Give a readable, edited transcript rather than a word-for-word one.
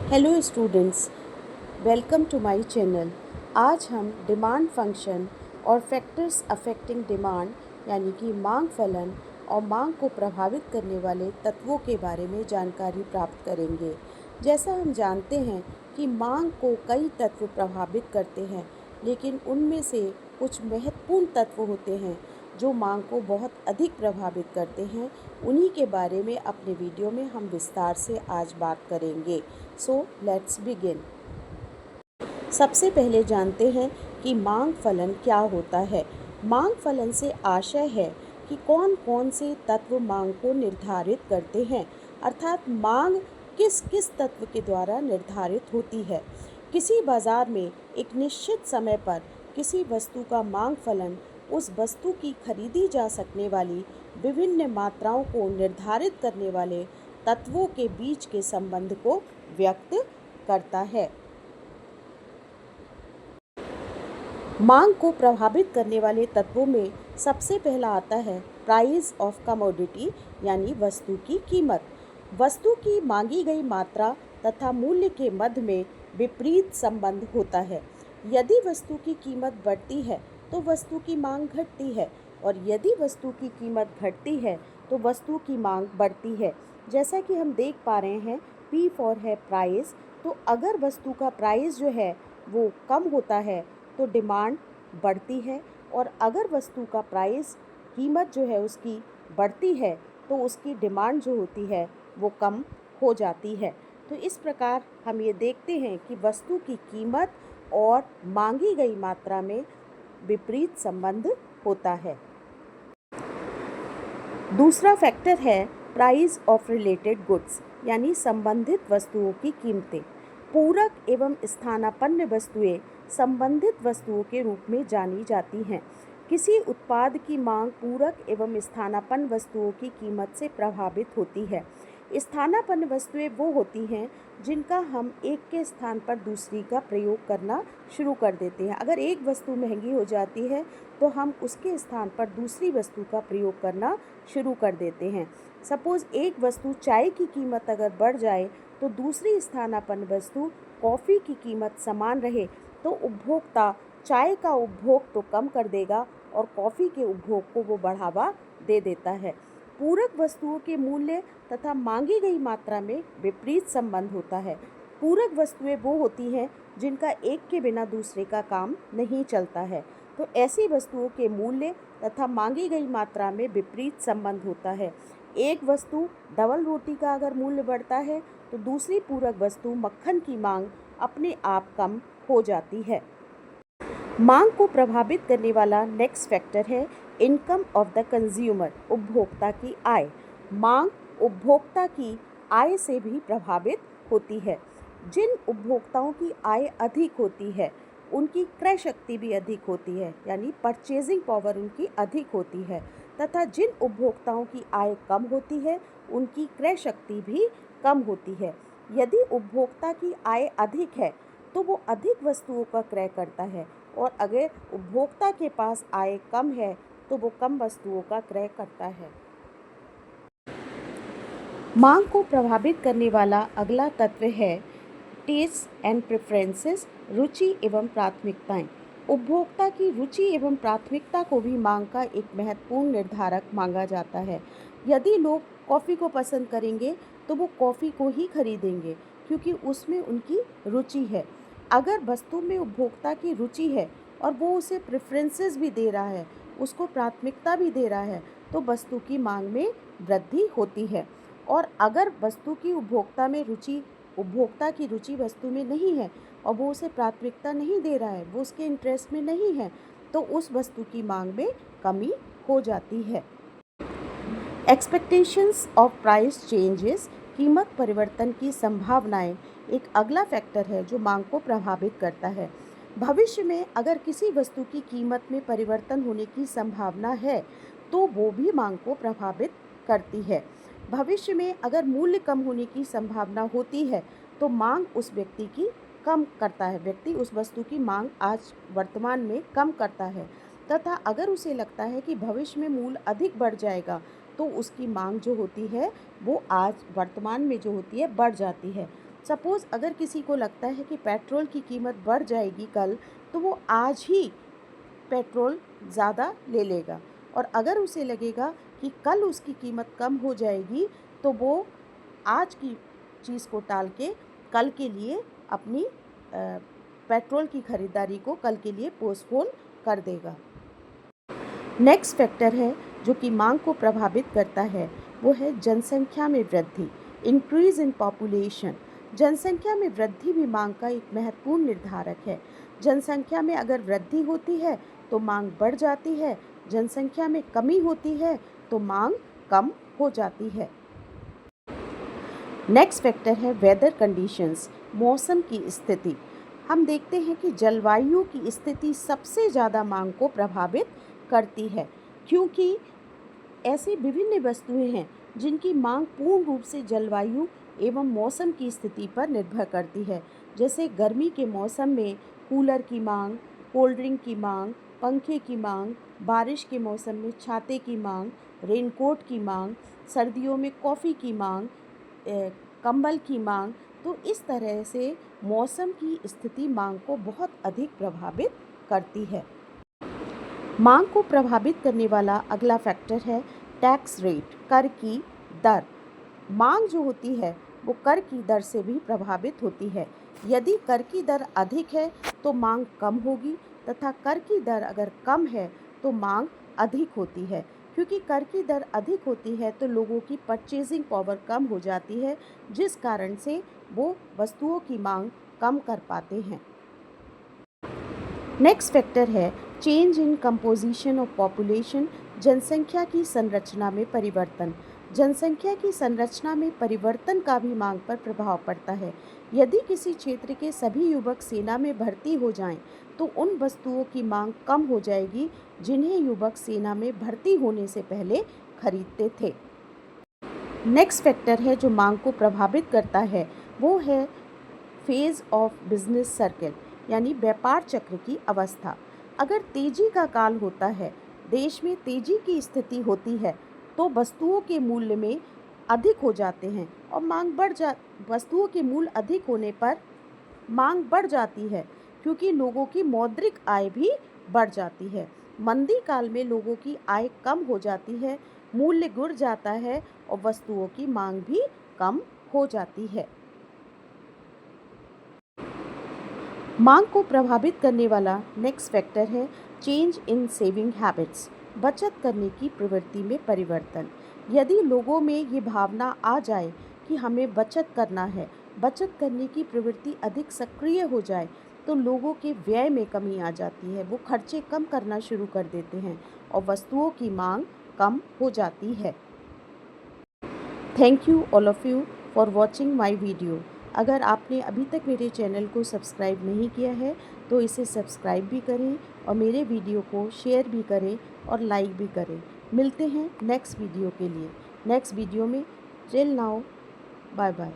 Hello students, welcome to my channel. आज हम demand function और फैक्टर्स अफेक्टिंग डिमांड यानी कि मांग फलन और मांग को प्रभावित करने वाले तत्वों के बारे में जानकारी प्राप्त करेंगे। जैसा हम जानते हैं कि मांग को कई तत्व प्रभावित करते हैं, लेकिन उनमें से कुछ महत्वपूर्ण तत्व होते हैं जो मांग को बहुत अधिक प्रभावित करते हैं। उन्हीं के बारे में अपने वीडियो में हम विस्तार से आज बात करेंगे। So let's begin. सबसे पहले जानते हैं कि मांग फलन क्या होता है। मांग फलन से आशय है कि कौन कौन से तत्व मांग को निर्धारित करते हैं, अर्थात मांग किस किस तत्व के द्वारा निर्धारित होती है। किसी बाजार में एक निश्चित समय पर किसी वस्तु का मांग फलन उस वस्तु की खरीदी जा सकने वाली विभिन्न मात्राओं को निर्धारित करने वाले तत्वों के बीच के संबंध को व्यक्त करता है। मांग को प्रभावित करने वाले तत्वों में सबसे पहला आता है प्राइस ऑफ कमोडिटी यानी वस्तु की कीमत। वस्तु की मांगी गई मात्रा तथा मूल्य के मध्य में विपरीत संबंध होता है। यदि वस्तु की कीमत बढ़ती है तो वस्तु की मांग घटती है, और यदि वस्तु की कीमत घटती है तो वस्तु की मांग बढ़ती है। जैसा कि हम देख पा रहे हैं, P फॉर है प्राइस। तो अगर वस्तु का प्राइस जो है वो कम होता है तो डिमांड बढ़ती है, और अगर वस्तु का प्राइस कीमत जो है उसकी बढ़ती है तो उसकी डिमांड जो होती है वो कम हो जाती है। तो इस प्रकार हम ये देखते हैं कि वस्तु की कीमत और मांगी गई मात्रा में विपरीत संबंध होता है। दूसरा फैक्टर है प्राइस ऑफ रिलेटेड गुड्स यानी संबंधित वस्तुओं की कीमतें। पूरक एवं स्थानापन्न वस्तुएं संबंधित वस्तुओं के रूप में जानी जाती हैं। किसी उत्पाद की मांग पूरक एवं स्थानापन्न वस्तुओं की कीमत से प्रभावित होती है। स्थानापन्न वस्तुएं वो होती हैं जिनका हम एक के स्थान पर दूसरी का प्रयोग करना शुरू कर देते हैं। अगर एक वस्तु महंगी हो जाती है तो हम उसके स्थान पर दूसरी वस्तु का प्रयोग करना शुरू कर देते हैं। सपोज़ एक वस्तु चाय की कीमत अगर बढ़ जाए तो दूसरी स्थानापन्न वस्तु कॉफ़ी की कीमत समान रहे तो उपभोक्ता चाय का उपभोग तो कम कर देगा और कॉफ़ी के उपभोग को वो बढ़ावा दे देता है। पूरक वस्तुओं के मूल्य तथा मांगी गई मात्रा में विपरीत संबंध होता है। पूरक वस्तुएं वो होती हैं जिनका एक के बिना दूसरे का काम नहीं चलता है। तो ऐसी वस्तुओं के मूल्य तथा मांगी गई मात्रा में विपरीत संबंध होता है। एक वस्तु डबल रोटी का अगर मूल्य बढ़ता है तो दूसरी पूरक वस्तु मक्खन की मांग अपने आप कम हो जाती है। मांग को प्रभावित करने वाला नेक्स्ट फैक्टर है इनकम ऑफ द कंज्यूमर, उपभोक्ता की आय। मांग उपभोक्ता की आय से भी प्रभावित होती है। जिन उपभोक्ताओं की आय अधिक होती है उनकी क्रय शक्ति भी अधिक होती है, यानी परचेजिंग पावर उनकी अधिक होती है, तथा जिन उपभोक्ताओं की आय कम होती है उनकी क्रय शक्ति भी कम होती है। यदि उपभोक्ता की आय अधिक है तो वो अधिक वस्तुओं का क्रय करता है, और अगर उपभोक्ता के पास आय कम है तो वो कम वस्तुओं का क्रय करता है। मांग को प्रभावित करने वाला अगला तत्व है टेस्ट एंड प्रेफरेंसेस, रुचि एवं प्राथमिकताएं। उपभोक्ता की रुचि एवं प्राथमिकता को भी मांग का एक महत्वपूर्ण निर्धारक माना जाता है। यदि लोग कॉफ़ी को पसंद करेंगे तो वो कॉफ़ी को ही खरीदेंगे क्योंकि उसमें उनकी रुचि है। अगर वस्तु में उपभोक्ता की रुचि है और वो उसे प्रेफरेंसेस भी दे रहा है, उसको प्राथमिकता भी दे रहा है, तो वस्तु की मांग में वृद्धि होती है। और अगर वस्तु की उपभोक्ता की रुचि वस्तु में नहीं है और वो उसे प्राथमिकता नहीं दे रहा है, वो उसके इंटरेस्ट में नहीं है, तो उस वस्तु की मांग में कमी हो जाती है। एक्सपेक्टेशंस ऑफ प्राइस चेंजेस, कीमत परिवर्तन की संभावनाएं एक अगला फैक्टर है जो मांग को प्रभावित करता है। भविष्य में अगर किसी वस्तु की कीमत में परिवर्तन होने की संभावना है तो वो भी मांग को प्रभावित करती है। भविष्य में अगर मूल्य कम होने की संभावना होती है तो मांग उस व्यक्ति की कम करता है, व्यक्ति उस वस्तु की मांग आज वर्तमान में कम करता है, तथा अगर उसे लगता है कि भविष्य में मूल्य अधिक बढ़ जाएगा तो उसकी मांग जो होती है वो आज वर्तमान में जो होती है बढ़ जाती है। सपोज़ अगर किसी को लगता है कि पेट्रोल की कीमत बढ़ जाएगी कल, तो वो आज ही पेट्रोल ज़्यादा ले लेगा, और अगर उसे लगेगा कि कल उसकी कीमत कम हो जाएगी, तो वो आज की चीज़ को टाल के कल के लिए अपनी पेट्रोल की ख़रीदारी को कल के लिए पोस्टपोन कर देगा। नेक्स्ट फैक्टर है जो कि मांग को प्रभावित करता है, वो है जनसंख्या में वृद्धि, इंक्रीज़ इन पॉपुलेशन। जनसंख्या में वृद्धि भी मांग का एक महत्वपूर्ण निर्धारक है। जनसंख्या में अगर वृद्धि होती है तो मांग बढ़ जाती है, जनसंख्या में कमी होती है तो मांग कम हो जाती है। नेक्स्ट फैक्टर है वेदर कंडीशंस, मौसम की स्थिति। हम देखते हैं कि जलवायु की स्थिति सबसे ज़्यादा मांग को प्रभावित करती है, क्योंकि ऐसी विभिन्न वस्तुएं हैं जिनकी मांग पूर्ण रूप से जलवायु एवं मौसम की स्थिति पर निर्भर करती है। जैसे गर्मी के मौसम में कूलर की मांग, कोल्ड ड्रिंक की मांग, पंखे की मांग, बारिश के मौसम में छाते की मांग, रेनकोट की मांग, सर्दियों में कॉफ़ी की मांग, कंबल की मांग। तो इस तरह से मौसम की स्थिति मांग को बहुत अधिक प्रभावित करती है। मांग को प्रभावित करने वाला अगला फैक्टर है टैक्स रेट, कर की दर। मांग जो होती है वो कर की दर से भी प्रभावित होती है। यदि कर की दर अधिक है तो मांग कम होगी, तथा कर की दर अगर कम है तो मांग अधिक होती है। क्योंकि कर की दर अधिक होती है तो लोगों की परचेजिंग पावर कम हो जाती है, जिस कारण से वो वस्तुओं की मांग कम कर पाते हैं। नेक्स्ट फैक्टर है change in composition of population, जनसंख्या की संरचना में परिवर्तन। जनसंख्या की संरचना में परिवर्तन का भी मांग पर प्रभाव पड़ता है। यदि किसी क्षेत्र के सभी युवक सेना में भर्ती हो जाएं, तो उन वस्तुओं की मांग कम हो जाएगी जिन्हें युवक सेना में भर्ती होने से पहले खरीदते थे। नेक्स्ट फैक्टर है जो मांग को प्रभावित करता है, वो है फेज ऑफ बिजनेस सर्कल, यानी व्यापार चक्र की अवस्था। अगर तेजी का काल होता है, देश में तेजी की स्थिति होती है, तो वस्तुओं के मूल्य में अधिक हो जाते हैं और वस्तुओं के मूल्य अधिक होने पर मांग बढ़ जाती है, क्योंकि लोगों की मौद्रिक आय भी बढ़ जाती है। मंदी काल में लोगों की आय कम हो जाती है, मूल्य गिर जाता है और वस्तुओं की मांग भी कम हो जाती है। मांग को प्रभावित करने वाला नेक्स्ट फैक्टर है चेंज इन सेविंग हैबिट्स, बचत करने की प्रवृत्ति में परिवर्तन। यदि लोगों में ये भावना आ जाए कि हमें बचत करना है, बचत करने की प्रवृत्ति अधिक सक्रिय हो जाए, तो लोगों के व्यय में कमी आ जाती है, वो खर्चे कम करना शुरू कर देते हैं और वस्तुओं की मांग कम हो जाती है। Thank you all of you for watching my video. अगर आपने अभी तक मेरे चैनल को सब्सक्राइब नहीं किया है तो इसे सब्सक्राइब भी करें और मेरे वीडियो को शेयर भी करें और लाइक भी करें। मिलते हैं नेक्स्ट वीडियो के लिए, नेक्स्ट वीडियो में। Till now, bye bye.